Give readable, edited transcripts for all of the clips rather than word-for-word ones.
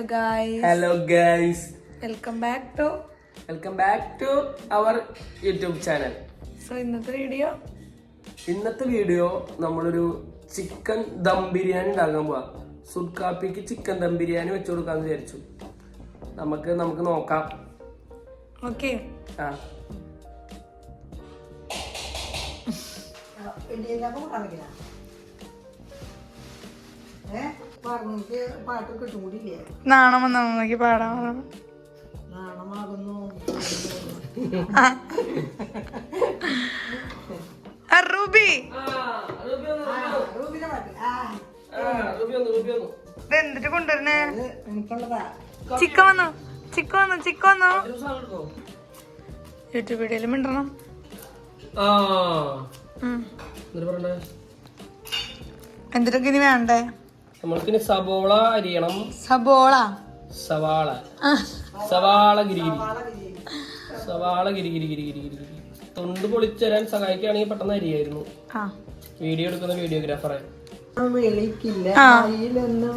Hello guys. Welcome back to our YouTube channel. So ഇന്നത്തെ video നമ്മളൊരു chicken dum biryani ഉണ്ടാക്കാൻ പോവാ. സുഡ്കാപ്പിക്ക് ചിക്കൻ ദം ബിരിയാണി വെച്ച് കൊടുക്കാന്ന് വിചാരിച്ചു. നമുക്ക് നോക്കാം. ഓക്കേ. നാണം വന്നാ നോക്കി പാടാൻ റൂബി എന്തിട്ട് കൊണ്ടുവരണേ? ചിക്കൻ വന്നു യൂട്യൂബ് വീഡിയോയിലും മിണ്ടണം. എന്തിട്ടൊക്കെ ഇനി വേണ്ടേ? നമ്മൾക്കിനി സബോള അരിയണം. സവാള ഗിരി തൊണ്ട് പൊളിച്ചരാൻ സഹായിക്കുകയാണെങ്കിൽ പെട്ടെന്ന് അരിയായിരുന്നു. വീഡിയോ എടുക്കുന്ന വീഡിയോഗ്രാഫറെ വിളിക്കില്ല,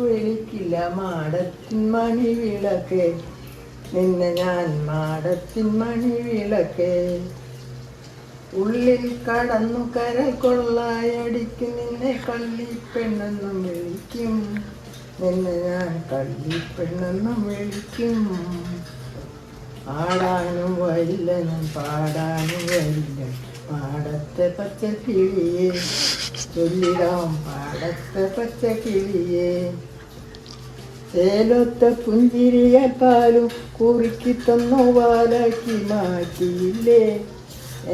വിളിക്കില്ല, മാടത്തിൻ മണി വിളക്ക് നിന്നെ ഞാൻ മാടത്തിൻ മണി വിളക്ക് ഉള്ളിൽ കടന്നു കര കൊള്ളായടിക്കും നിന്നെ കള്ളിപ്പെണ്ണെന്നും വിളിക്കും, നിന്നെ ഞാൻ കള്ളിപ്പെണ്ണെന്നും വിളിക്കും. ആടാനും വരില്ല ഞാൻ പാടാനും വരില്ല, പാടത്തെ പച്ച കിളിയേ ചൊല്ലിടാം പാടത്തെ പച്ച കിളിയേ. ചേലൊത്ത പുഞ്ചിരിയാൽ പാലും കുറുക്കി തന്നോ വാലാക്കി മാറ്റിയില്ലേ,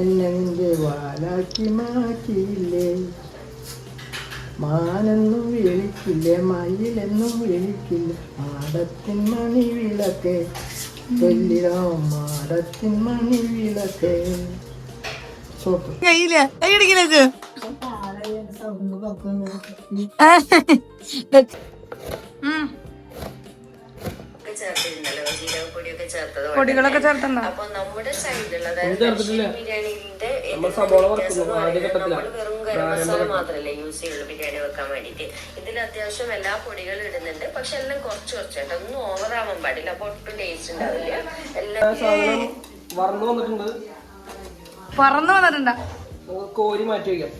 എന്നെ നിന്റെ വാലാക്കി മാറ്റിയില്ലേ. മാനെന്നും വിളിക്കില്ല, മയിലെന്നും വിളിക്കില്ല, മാടത്തിൻ മണി വിളക്ക് ചൊല്ലിടോ മാടത്തിൻ മണി വിളക്ക്. പൊടികളൊക്കെ ചേർത്തണ്ട. അപ്പൊ നമ്മുടെ സൈഡിലുള്ള ബിരിയാണിന്റെ ഗരം മസാല മാത്രല്ലേ യൂസ് ചെയ്യുള്ളൂ ബിരിയാണി വെക്കാൻ വേണ്ടിട്ട്. ഇതിൽ അത്യാവശ്യം എല്ലാ പൊടികളും ഇടുന്നുണ്ട്, പക്ഷെ എല്ലാം കുറച്ച് കേട്ടോ, ഒന്നും ഓവറാവാൻ പാടില്ല, അപ്പൊ ഒട്ടും ടേസ്റ്റ് ഉണ്ടാവില്ല. എല്ലാം പറന്നു വന്നിട്ടുണ്ടാ കോരി മാറ്റി വയ്ക്കാം.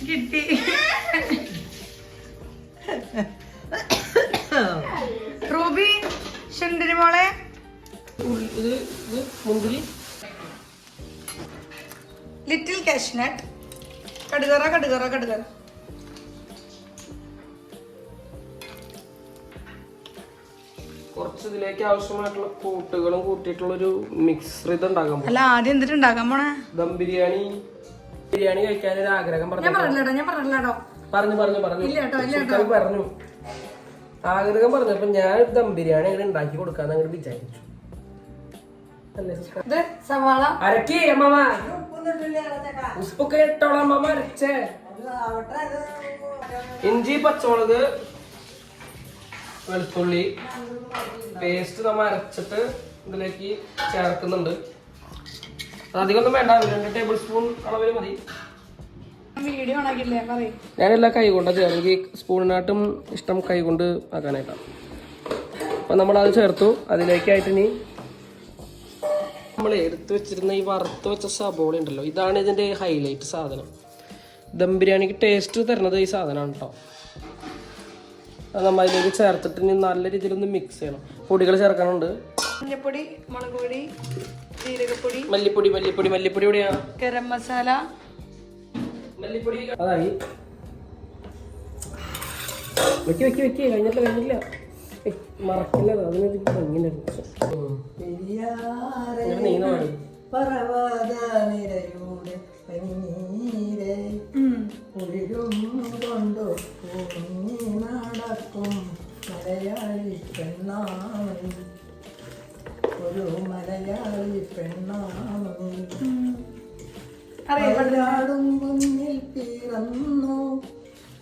കിട്ടി. റൂബി ശുണ്ടിരി മോളെ മുന്തിരി, ലിറ്റിൽ കാഷ്നട്ട്, കടുകറ. കുറച്ച് ഇതിലേക്ക് ആവശ്യമായിട്ടുള്ള കൂട്ടുകളും കൂട്ടിയിട്ടുള്ള ഒരു മിക്സ് ഇത് ഉണ്ടാക്കാൻ പോകും. അല്ല ആദ്യം എന്തിട്ട് ഉണ്ടാക്കാൻ പോണേ? ദം ബിരിയാണി കഴിക്കാൻ ഒരു ആഗ്രഹം പറഞ്ഞു ആഗ്രഹം പറഞ്ഞപ്പോ ഞാൻ ദം ബിരിയാണി അങ്ങനെ ഉണ്ടാക്കി കൊടുക്കാന്ന് അങ്ങനെ വിചാരിച്ചു. സവാള അരക്കി അമ്മ ഉപ്പൊക്കെ ഇട്ടോളാം അമ്മ അരച്ചേ. ഇഞ്ചി, പച്ചമുളക്, വെളുത്തുള്ളി പേസ്റ്റ് നമ്മ അരച്ചിട്ട് ഇതിലേക്ക് ചേർക്കുന്നുണ്ട്. അധികം ഒന്നും വേണ്ട, 2 ടേബിൾ സ്പൂൺ അളവിൽ മതി. ഞാനെല്ലാം കൈകൊണ്ടാ ചേർത്ത്, എനിക്ക് സ്പൂണിനാട്ടും ഇഷ്ടം കൈകൊണ്ട് ആക്കാനായിട്ടാണ്. അപ്പം നമ്മളത് ചേർത്തു. അതിലേക്കായിട്ട് ഇനി നമ്മൾ എടുത്തു വെച്ചിരുന്ന ഈ വറുത്ത് വെച്ച സബോള ഉണ്ടല്ലോ, ഇതാണ് ഇതിൻ്റെ ഹൈലൈറ്റ് സാധനം. ദം ബിരിയാണിക്ക് ടേസ്റ്റ് തരുന്നത് ഈ സാധനമാണ് കേട്ടോ. അത് നമ്മൾ അതിലേക്ക് ചേർത്തിട്ട് ഇനി നല്ല രീതിയിലൊന്ന് മിക്സ് ചെയ്യണം. പൊടികൾ ചേർക്കാനുണ്ട്. മഞ്ഞപ്പൊടി, മുളക് പൊടി, ജീരകപ്പൊടി, മല്ലിപ്പൊടി എവിടെയാ? ഗരം മസാല, മല്ലിപ്പൊടി. അതായി വെക്കി കഴിഞ്ഞില്ല മറക്കില്ല. അതിനൊരു നടക്കും മലയാളി പെണ്ണാണ്, ഒരു മലയാളി പെണ്ണാണ്. മലയാടും കുഞ്ഞിൽ പിറന്നു,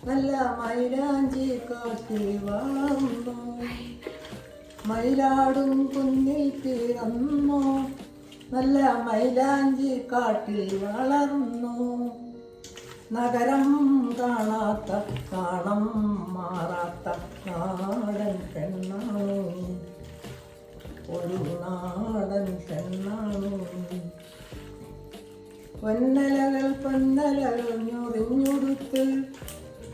നല്ല മൈലാഞ്ചി കാട്ടിൽ വളർന്നു, മയിലാടും കുഞ്ഞിൽ പിറന്നു, നല്ല മൈലാഞ്ചി കാട്ടിൽ വളർന്നു. നഗരം കാണാത്ത കാണം മാറാത്ത നാടൻ പെണ്ണാണു നീ. ഒരു നാടൻ പെണ്ണാണു നീ. പൊന്നലകൾ പൊന്നലകൾ ഞൊറിഞ്ഞുടുത്ത്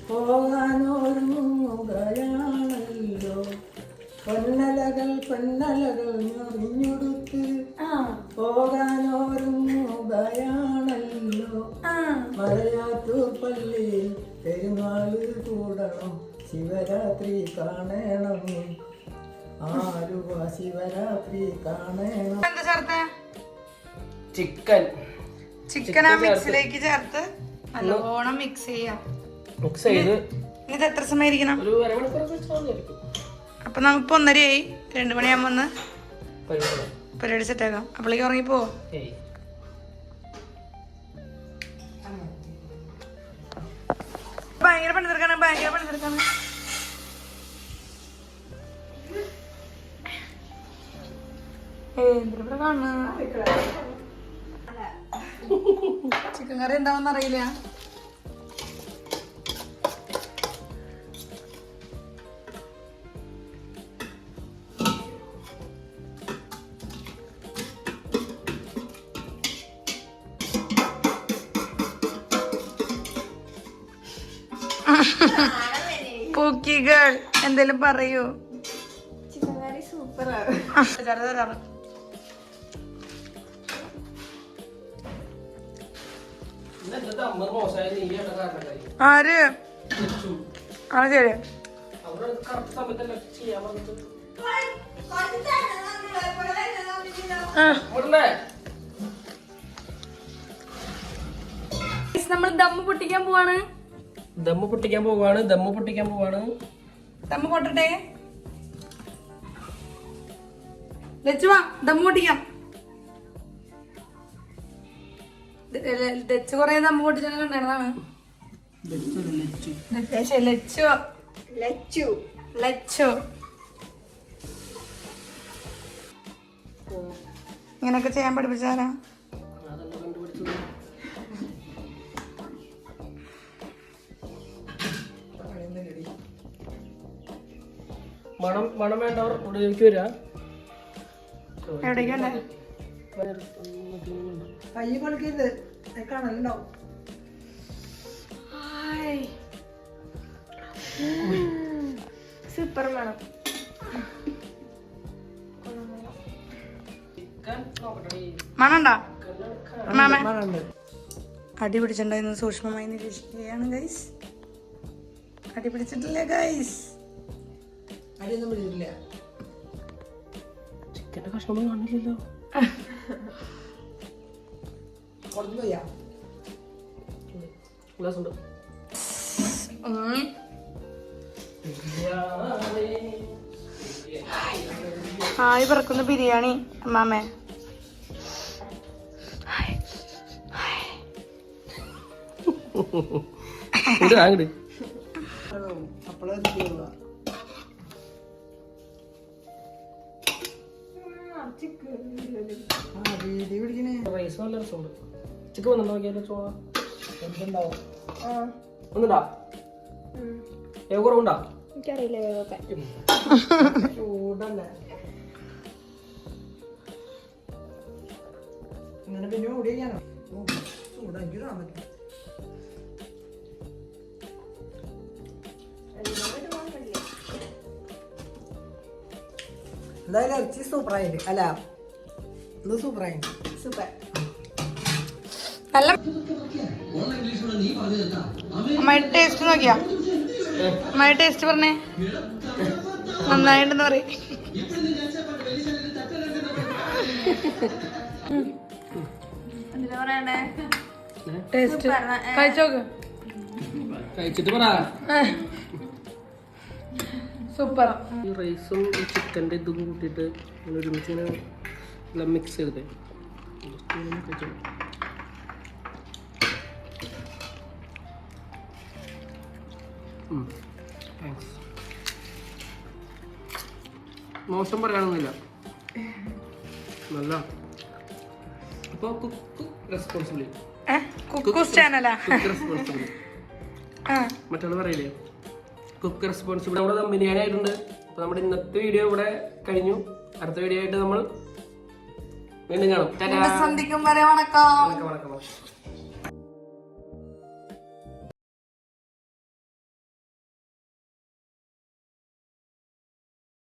പോകാനോർങ്ങുകയാണല്ലോ. പൊന്നലകൾ പൊന്നലകൾ ഞൊറിഞ്ഞുടുത്ത് പോകാനോർങ്ങുകയാണല്ലോ. മലയാറ്റൂർ പള്ളിയിൽ പെരുന്നാള് കൂടണം, ശിവരാത്രി കാണണം. ആലുവ ശിവരാത്രി കാണണം. എന്താ ചേർത്തേ? ചിക്കൻ ചിക്കൻ ആ മിക്സിലേക്ക് ചേർത്ത് നല്ലോണം മിക്സ് ചെയ്യാം. മിക്സ് ചെയ്ത് ഇത് എത്ര സമയം ഇരിക്കണം? ഒരു അരമണിക്കൂറൊക്കെ വെച്ചാൽ മതിയായിരിക്കും. അപ്പൊ നമുക്കിപ്പോ 1:30 2 മണിയാകുമ്പോ ഒന്ന് പരിപാടി. പരിപാടി സെറ്റ് ആക്കാം. അപ്പോഴേക്ക് ഉറങ്ങിപ്പോ. ഏയ് ഭയങ്കര പണി തീർക്കാണ്, ഭയങ്കര പണി തീർക്കാണ്. എന്തിനാ കാണുന്ന ചിക്കൻ കറി എന്താണെന്ന് അറിയില്ല. പൂക്കികൾ എന്തേലും പറയൂ. ചിക്കൻ കറി സൂപ്പറാണ്. തരാറ് ആര് ആണ് ശരി. നമ്മൾ ദമ്മ് പൊട്ടിക്കാൻ പോവാണ്. ദമ്മ് പൊട്ടിക്കാൻ പോവാണ്. ദമ്മ് പൊട്ടിക്കാൻ പോവാണ്. ദമ്മ് പൊട്ടട്ടെ. ലച്ചുവാ ദമ്മ് പൊട്ടിക്കാം. ലച്ചു കൊറേ ദമ്മ് പൊട്ടിച്ചാൽ കണ്ടതാണ്. ലച്ചു ലച്ചു ലച്ചു ഇങ്ങനൊക്കെ ചെയ്യാൻ പഠിപ്പിച്ചാരാ? മണം മണം വേണ്ടവർ ഇവിടേക്ക് വരാ. എവിടേക്കല്ലേ? കൈ കൊടുക്കരുത്, കാണലുണ്ടാവും. സൂപ്പർ മണം. മണണ്ടാ മാമ? അടി പിടിച്ചിട്ടുണ്ടായിരുന്നു. സൂക്ഷ്മമായി നിരീക്ഷിക്കുകയാണ് ഗൈസ്. അടി പിടിച്ചിട്ടില്ല ഗൈസ്. അടിയൊന്നും പിടിച്ചിട്ടില്ല. ചിക്കന്റെ കഷ്ണമൊന്നും കാണില്ലല്ലോ. കുറച്ച് പോയാ ഗ്ലാസ് ഉണ്ട്. ഹായ് പറക്കുന്ന ബിരിയാണി അമ്മാമേ. അപ്പോഴേ റൈസ് നല്ല രസമുണ്ട്. ചിക്കൻ വന്നു നോക്കിയാലോ? ചോള എന്തുണ്ടാവും? ഒന്നുണ്ടാ? ഏവ് കുറവുണ്ടാ? എനിക്കറിയില്ല വേഗമൊക്കെ. ചൂടല്ലേ ഇങ്ങനെ പിന്നെ ഓടി ചെയ്യാനോ? ചൂടാ എനിക്ക് കാണാൻ പറ്റും. എന്തായാലും ഇറച്ചി സൂപ്പറായിട്ട് അല്ല, ഇത് സൂപ്പറായിട്ട്. സൂപ്പർ. നല്ല അമ്മായി ടേസ്റ്റ് നോക്കിയാ? അമ്മായി ടേസ്റ്റ് പറഞ്ഞേ. നന്നായിട്ടുണ്ടെന്ന് പറയും. എന്തിനാ പറയണ്ടേ? ടേസ്റ്റ് കഴിച്ചോക്ക്. കഴിച്ചിട്ട് പറ. സൂപ്പർ. ഈ റൈസും ഈ ചിക്കൻ്റെ ഇതും കൂട്ടിയിട്ട് ഇങ്ങനെ ഒരുമിച്ച് ഇങ്ങനെ മിക്സ് ചെയ്തേ. താങ്ക്സ്. മോശം പറയാനൊന്നുമില്ല, നല്ല. അപ്പോൾ കുക്ക് റെസ്പോൺസിബിലിറ്റി. കുക്കൂസ് ചാനലാ കുക്ക് റെസ്പോൺസിബിൾ. മറ്റുള്ള പറയില്ലേ കുക്ക് റെസ്പോൺസിബിൾ. നമ്മുടെ ദം ബിരിയാണി ആയിട്ടുണ്ട്. അപ്പൊ നമ്മുടെ ഇന്നത്തെ വീഡിയോ ഇവിടെ കഴിഞ്ഞു. അടുത്ത വീഡിയോ ആയിട്ട് നമ്മൾ വീണ്ടും കാണും. സന്ധിക്കും വരെ വണക്കം. വണക്കം.